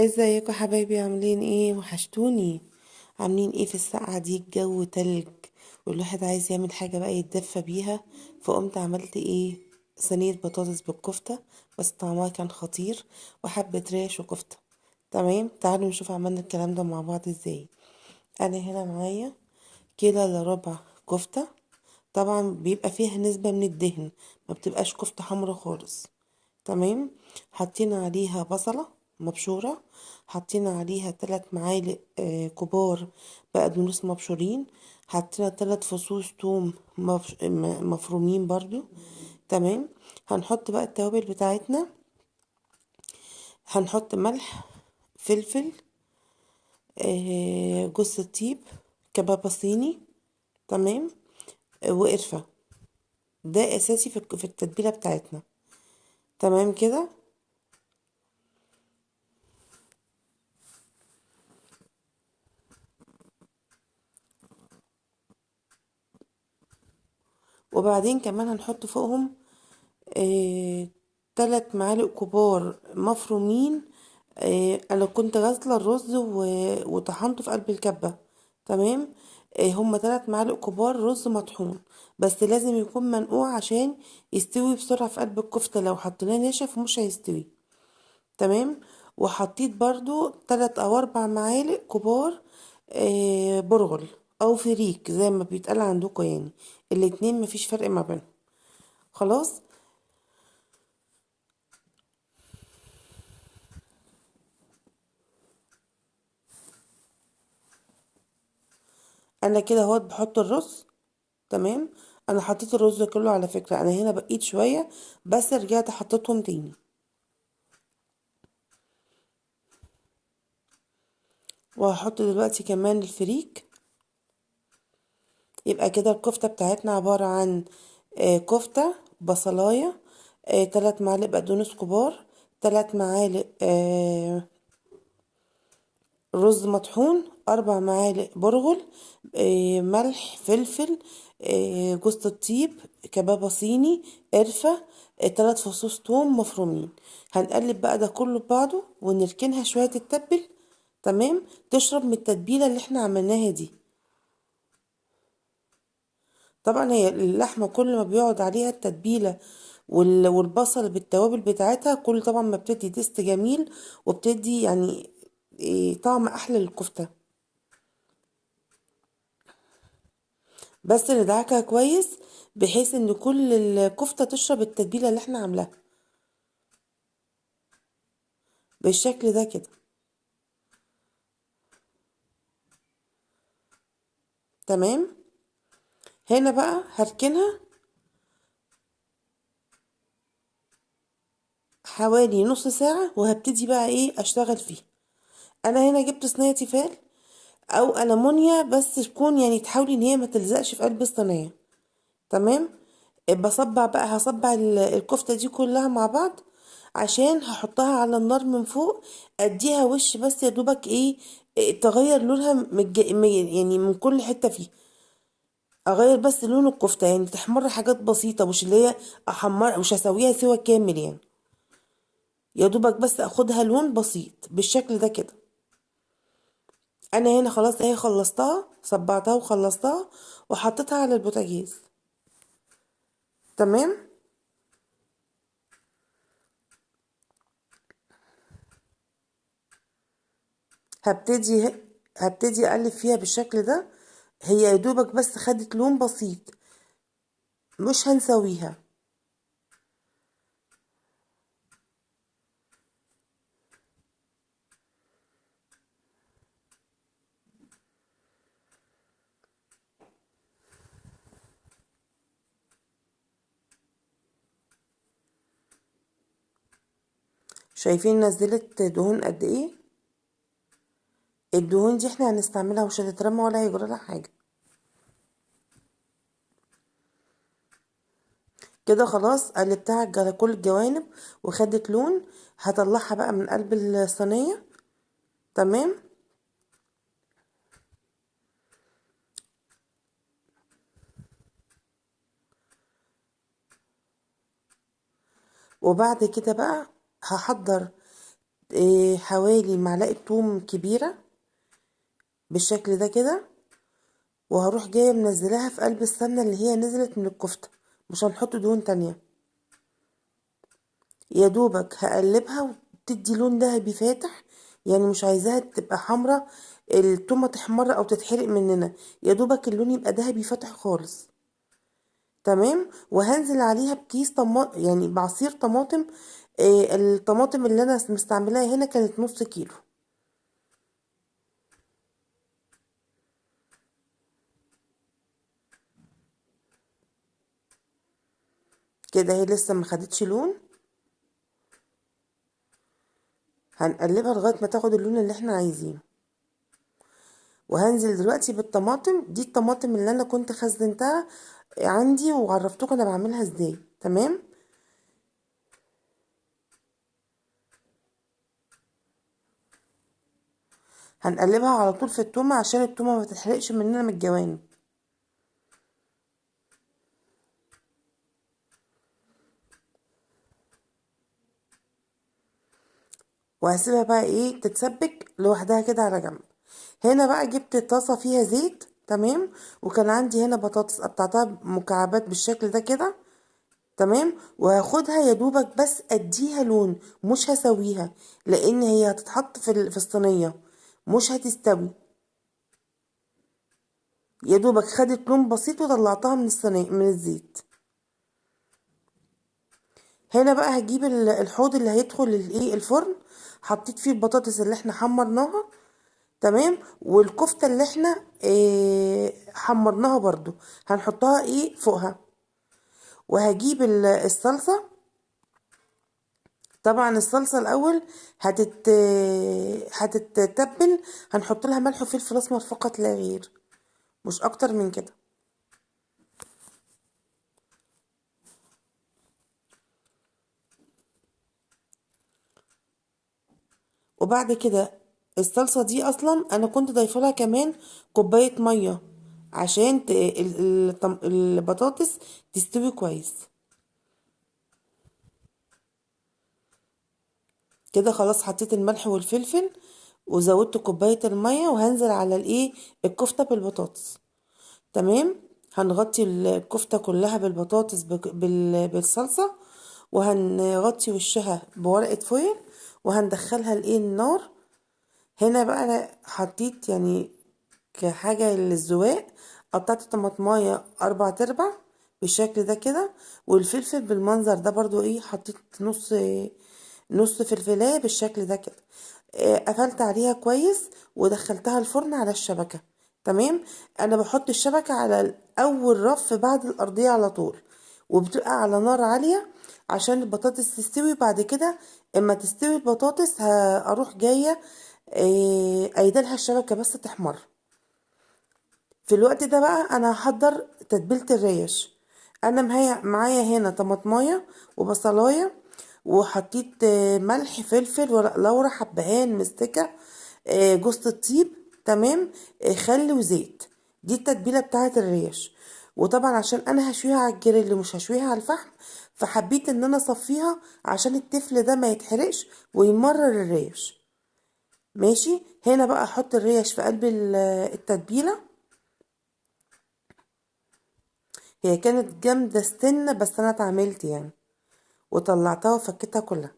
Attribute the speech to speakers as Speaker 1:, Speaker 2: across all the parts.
Speaker 1: ازيكم حبايبي؟ عاملين ايه؟ وحشتوني. عاملين ايه في السقعة دي؟ الجو تلج والواحد عايز يعمل حاجة بقى يتدفى بيها. فقمت عملت ايه؟ صينية بطاطس بالكفتة. بس طعمها كان خطير. وحبة ريش وكفتة. تمام، تعالوا نشوف عملنا الكلام ده مع بعض ازاي. انا هنا معايا كيلو الا ربع كفتة. طبعا بيبقى فيها نسبة من الدهن، ما بتبقاش كفتة حمرا خالص. تمام. حطينا عليها بصلة مبشورة. حطينا عليها 3 معالق كبار بقدونس مبشورين. حطينا 3 فصوص توم مفرومين برضو. تمام. هنحط بقى التوابل بتاعتنا. هنحط ملح، فلفل، جوز الطيب، كبابة صيني. تمام. وقرفة. ده اساسي في التتبيلة بتاعتنا. تمام كده. وبعدين كمان هنحط فوقهم آه 3 معالق كبار مفرومين. انا كنت غاسله الرز وطحنته في قلب الكبه. تمام. هما 3 معالق كبار رز مطحون. بس لازم يكون منقوع عشان يستوي بسرعه في قلب الكفته، لو حطيناه ناشف مش هيستوي. تمام. وحطيت برضو 3 أو 4 معالق كبار برغل او فريك زي ما بيتقال عندكم يعني. الاتنين مفيش فرق ما بينهم. خلاص. انا كده اهوت بحط الرز. تمام. انا حطيت الرز كله على فكرة، انا هنا بقيت شوية بس رجعت حطيتهم تاني. وهحط دلوقتي كمان الفريك. يبقى كده الكفتة بتاعتنا عبارة عن كفتة بصلاية، 3 معالق بقدونس كبار، 3 معالق رز مطحون، 4 معالق برغل، ملح، فلفل، جوز الطيب، كبابة صيني، قرفة، 3 فصوص توم مفرومين. هنقلب بقى ده كله ببعضه ونركنها شوية تتبل. تمام. تشرب من التتبيلة اللي احنا عملناها دي. طبعا هي اللحمة كل ما بيقعد عليها التتبيلة والبصل بالتوابل بتاعتها، كل طبعا ما بتدي تيست جميل. وبتدي يعني طعم احلى للكفتة. بس ندعكها كويس بحيث ان كل الكفتة تشرب التتبيلة اللي احنا عاملاها بالشكل ده كده. تمام. هنا بقى هركنها حوالي نص ساعة وهبتدي بقى ايه اشتغل فيها. انا هنا جبت صينية تيفال او ألمونيا، بس تكون يعني تحاولي ان هي ما تلزقش في قلب الصينية. تمام. بصبع بقى، هصبع الكفتة دي كلها مع بعض عشان هحطها على النار من فوق. اديها وش بس يا دوبك إيه تغير لونها يعني من كل حتة فيه. اغير بس لون الكفتة يعني تحمر حاجات بسيطة، مش اللي هي احمر، مش هسويها سوا كامل يعني. يا دوبك بس اخدها لون بسيط بالشكل ده كده. انا هنا خلاص اهي خلصتها، صبعتها وخلصتها وحطيتها على البوتاجاز. تمام. هبتدي هبتدي اقلب فيها بالشكل ده. هي يا دوبك بس خدت لون بسيط، مش هنسويها. شايفين نزلت دهون قد ايه؟ الدهون دي احنا هنستعملها، مش هتترمى ولا هيجرى لها حاجه. كده خلاص قلبتها على كل الجوانب وخدت لون. هطلعها بقى من قلب الصينيه. تمام. وبعد كده بقى هحضر حوالي معلقة توم كبيرة بالشكل ده كده، وهروح جاية منزلاها في قلب السمنة اللي هي نزلت من الكفتة، مش هنحط دهون تانية. يا دوبك هقلبها وتدي لون ذهبي فاتح، يعني مش عايزاها تبقى حمرا التومة تحمر او تتحرق مننا، يا دوبك اللون يبقى ذهبي فاتح خالص. تمام. وهنزل عليها بكيس طماطم، يعني بعصير طماطم. الطماطم اللي انا مستعملاها هنا كانت نص كيلو. كده هي لسه ما خدتش لون، هنقلبها لغايه ما تاخد اللون اللي احنا عايزينه. وهنزل دلوقتي بالطماطم دي، الطماطم اللي انا كنت خزنتها عندي وعرفتكم انا بعملها ازاي. تمام. هنقلبها على طول في التومه عشان التومه ما تتحرقش مننا من الجوانب. وهسيبها بقى ايه تتسبك لوحدها كده على جنب. هنا بقى جبت طاسة فيها زيت. تمام. وكان عندي هنا بطاطس قطعتها مكعبات بالشكل ده كده. تمام. وهاخدها يا دوبك بس اديها لون، مش هسويها، لان هي هتتحط في الصينية، مش هتستوي. يا دوبك خدت لون بسيط وطلعتها من الصينية من الزيت. هنا بقى هجيب الحوض اللي هيدخل الايه الفرن، حطيت فيه البطاطس اللي احنا حمرناها. تمام. والكفتة اللي احنا حمرناها برضو هنحطها ايه فوقها. وهجيب الصلصة. طبعا الصلصة الاول هتتبل. هنحط لها ملح وفلفل اسمر فقط لا غير، مش اكتر من كده. وبعد كده الصلصة دي اصلا انا كنت ضايفه لها كمان كوباية مية عشان البطاطس تستوي كويس. كده خلاص حطيت الملح والفلفل وزودت كوباية المية، وهنزل على الايه الكفتة بالبطاطس. تمام. هنغطي الكفتة كلها بالبطاطس بالصلصة، وهنغطي وشها بورقة فويل، وهندخلها الايه النار. هنا بقى انا حطيت يعني كحاجة للزواق، قطعت طماطماية 4/4 بالشكل ده كده. والفلفل بالمنظر ده برضو ايه حطيت نص فلفلاية بالشكل ده كده. قفلت عليها كويس ودخلتها الفرن على الشبكة. تمام. انا بحط الشبكة على اول رف بعد الارضية على طول، وبتبقى على نار عالية عشان البطاطس تستوي. بعد كده اما تستوي البطاطس اروح جاية ايدلها الشبكة بس تحمر. في الوقت ده بقى انا هحضر تتبيلة الريش. انا معايا هنا طماطمايه وبصلايه، وحطيت ملح فلفل ورق لورا حبهان مستكه جوز الطيب. تمام. خل وزيت. دي التتبيله بتاعه الريش. وطبعا عشان انا هشويها على الجريل مش هشويها على الفحم، فحبيت ان انا اصفيها عشان التفل ده ما يتحرقش ويمرر الريش. ماشي. هنا بقى احط الريش في قلب التتبيله. هي كانت جامدة استنة بس انا اتعاملت يعني، وطلعتها وفكتها كلها.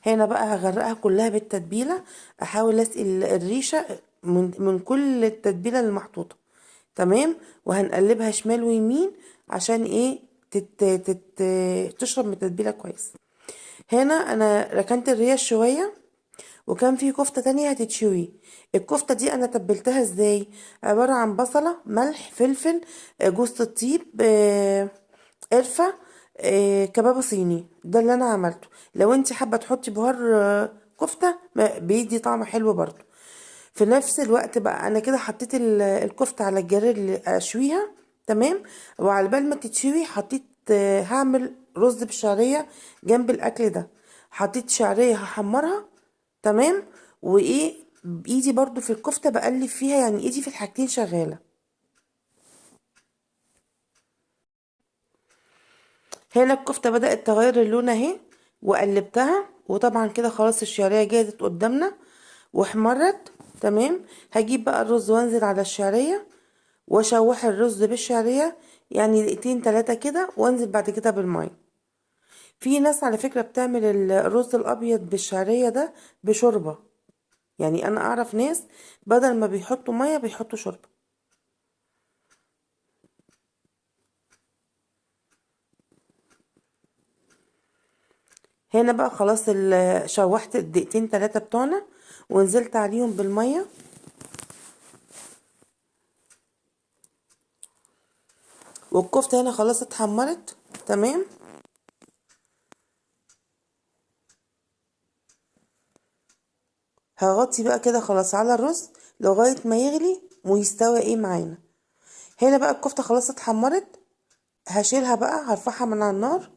Speaker 1: هنا بقى هغرقها كلها بالتتبيلة، احاول اسقي الريشة من كل التتبيلة اللي محطوطة. تمام. وهنقلبها شمال ويمين عشان ايه تشرب من التتبيلة كويس. هنا انا ركنت الريش شوية، وكان في كفتة تانية هتتشوي. الكفتة دي انا تبلتها ازاي؟ عبارة عن بصلة ملح فلفل جوز الطيب قرفة كباب صيني. ده اللي انا عملته. لو انت حابة تحطي بهار كفتة بيدي طعم حلو برضو. في نفس الوقت بقى انا كده حطيت الكفتة على الجريل اشويها. تمام. وعلى بال ما تتشوي حطيت هعمل رز بالشعرية جنب الاكل ده. حطيت شعرية هحمرها. تمام. وايه بايدي برضو في الكفتة بقلب فيها، يعني ايدي في الحاجتين شغالة. هنا الكفتة بدأت تغير اللون اهي، وقلبتها، وطبعا كده خلاص الشعرية جاهزة قدامنا واحمرت. تمام. هجيب بقى الرز وانزل على الشعرية واشوح الرز بالشعرية، يعني دقيقتين تلاتة كده، وانزل بعد كده بالمية. في ناس على فكرة بتعمل الرز الابيض بالشعرية ده بشوربة، يعني انا اعرف ناس بدل ما بيحطوا مية بيحطوا شوربة. هنا بقى خلاص شوحت الدقيقتين تلاتة بتوعنا ونزلت عليهم بالمية، والكفتة هنا خلاص اتحمرت. تمام. هغطي بقى كده خلاص على الرز لغاية ما يغلي ويستوي ايه معانا. هنا بقى الكفتة خلاص اتحمرت، هشيلها بقى، هرفعها من على النار.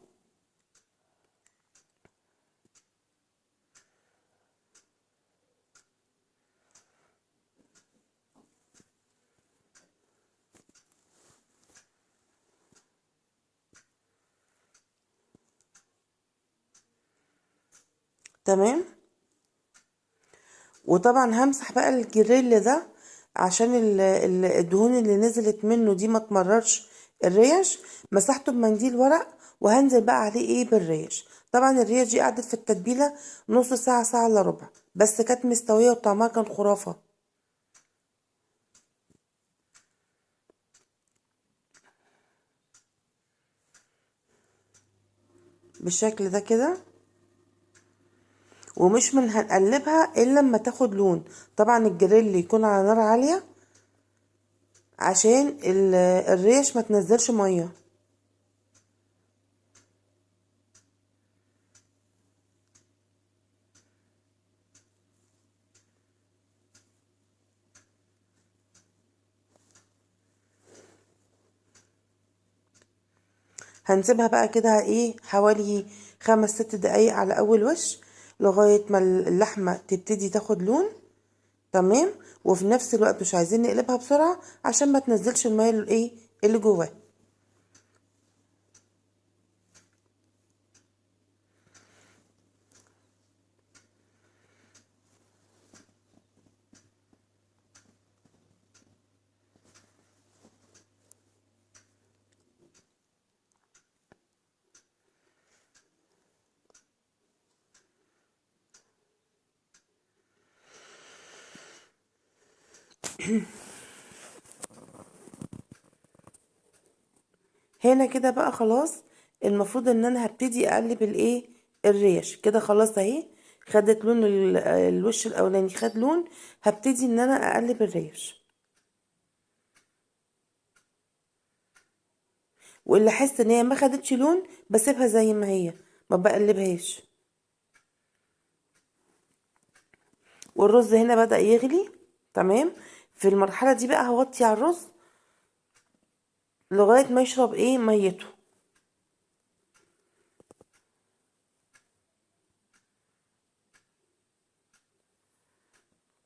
Speaker 1: تمام. وطبعا همسح بقى الجريل ده عشان الدهون اللي نزلت منه دي ما تمررش الريش. مسحته بمنديل ورق، وهنزل بقى عليه ايه بالريش. طبعا الريش دي قعدت في التتبيلة نص ساعة، ساعة الا ربع، بس كانت مستوية وطعمها كان خرافة. بالشكل ده كده. ومش من هنقلبها الا لما تاخد لون. طبعا الجريل يكون على نار عالية عشان الريش ما تنزلش مية. هنسيبها بقى كده ايه حوالي 5 6 دقايق على اول وش، لغاية ما اللحمة تبتدي تاخد لون. تمام. وفي نفس الوقت مش عايزين نقلبها بسرعة عشان ما تنزلش المية اللي ايه اللي جواها. هنا كده بقى خلاص، المفروض ان انا هبتدي اقلب الايه الريش كده خلاص اهي، خدت لون الوش الاولاني خد لون. هبتدي ان انا اقلب الريش، واللي احس ان هي ما خدتش لون بسيبها زي ما هي، ما بقلبهاش. والرز هنا بدأ يغلي. تمام. في المرحلة دي بقى هوطي على الرز لغاية ما يشرب ايه ميته.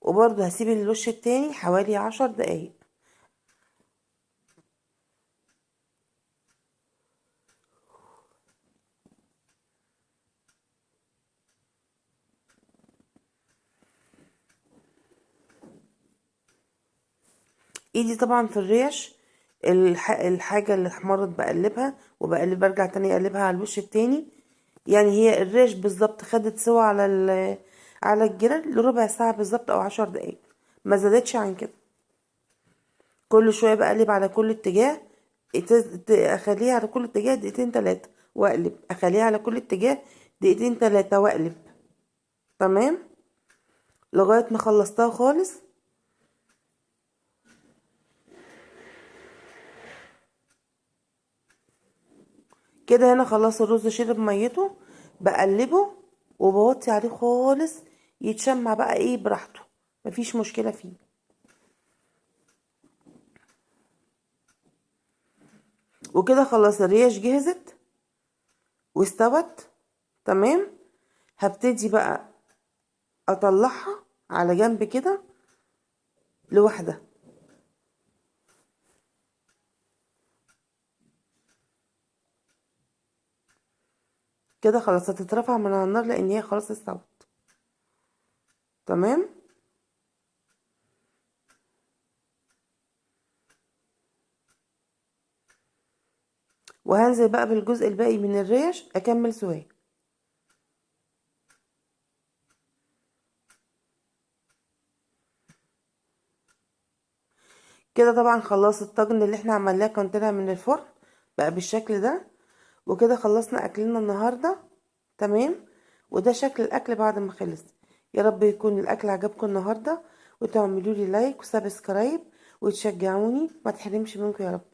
Speaker 1: وبرضه هسيب الوش التاني حوالي 10 دقايق. ايدي طبعا في الريش، الحاجة اللي احمرت بقلبها، وبقلب برجع تاني اقلبها على الوش التاني. يعني هي الريش بالظبط خدت سوا على على الجرل لربع ساعة بالظبط او 10 دقايق، ما زادتش عن كده. كل شوية بقلب على كل اتجاه، اخليها على كل اتجاه دقيقتين تلاتة واقلب، اخليها على كل اتجاه دقيقتين تلاتة واقلب. تمام. لغاية ما خلصتها خالص. كده هنا خلاص الرز شرب ميته، بقلبه وبوطي عليه خالص يتشمع بقى ايه براحته، مفيش مشكلة فيه. وكده خلاص الريش جهزت واستوت. تمام. هبتدي بقى اطلعها على جنب كده لوحدها. كده خلاص هتترفع من على النار لان هي خلاص استوت. تمام. وهنزل بقى بالجزء الباقي من الريش اكمل سواها. كده طبعا خلاص الطاجن اللي احنا عملناه كان طلع من الفرن بقى بالشكل ده. وكده خلصنا اكلنا النهارده. تمام. وده شكل الاكل بعد ما خلص. يا رب يكون الاكل عجبكم النهارده، وتعملوا لي لايك وسبسكرايب وتشجعوني، ما تحرمش منكم يا رب.